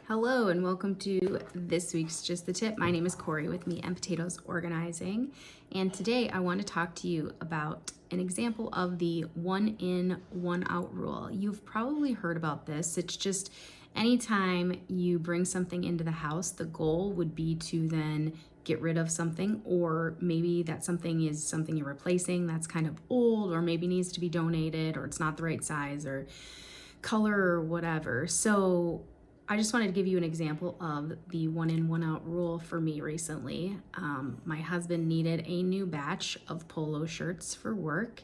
Hello and welcome to this week's Just the Tip. My name is Corey with Me and Potatoes Organizing, and today I want to talk to you about an example of the one in, one out rule. You've probably heard about this. It's just anytime you bring something into the house, the goal would be to then get rid of something, or maybe that something is something you're replacing that's kind of old, or maybe needs to be donated, or it's not the right size or color or whatever. So I just wanted to give you an example of the one in, one out rule for me recently. My husband needed a new batch of polo shirts for work,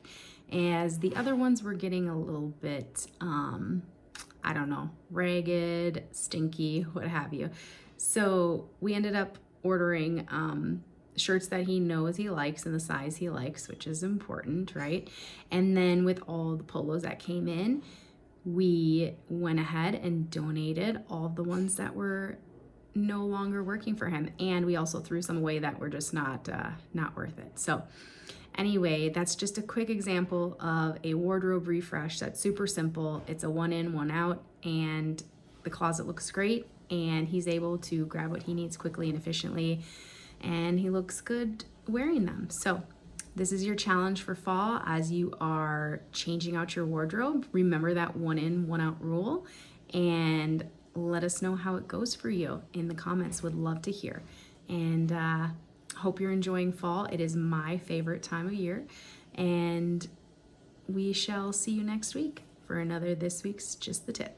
as the other ones were getting a little bit, I don't know, ragged, stinky, what have you. So we ended up ordering shirts that he knows he likes and the size he likes, which is important, right? And then with all the polos that came in, we went ahead and donated all the ones that were no longer working for him, and we also threw some away that were just not worth it. So anyway, that's just a quick example of a wardrobe refresh that's super simple. It's a one in, one out, and the closet looks great, and he's able to grab what he needs quickly and efficiently, and he looks good wearing them. So this is your challenge for fall as you are changing out your wardrobe. Remember that one in, one out rule, and let us know how it goes for you in the comments. Would love to hear. And hope you're enjoying fall. It is my favorite time of year, and we shall see you next week for another This Week's Just the Tip.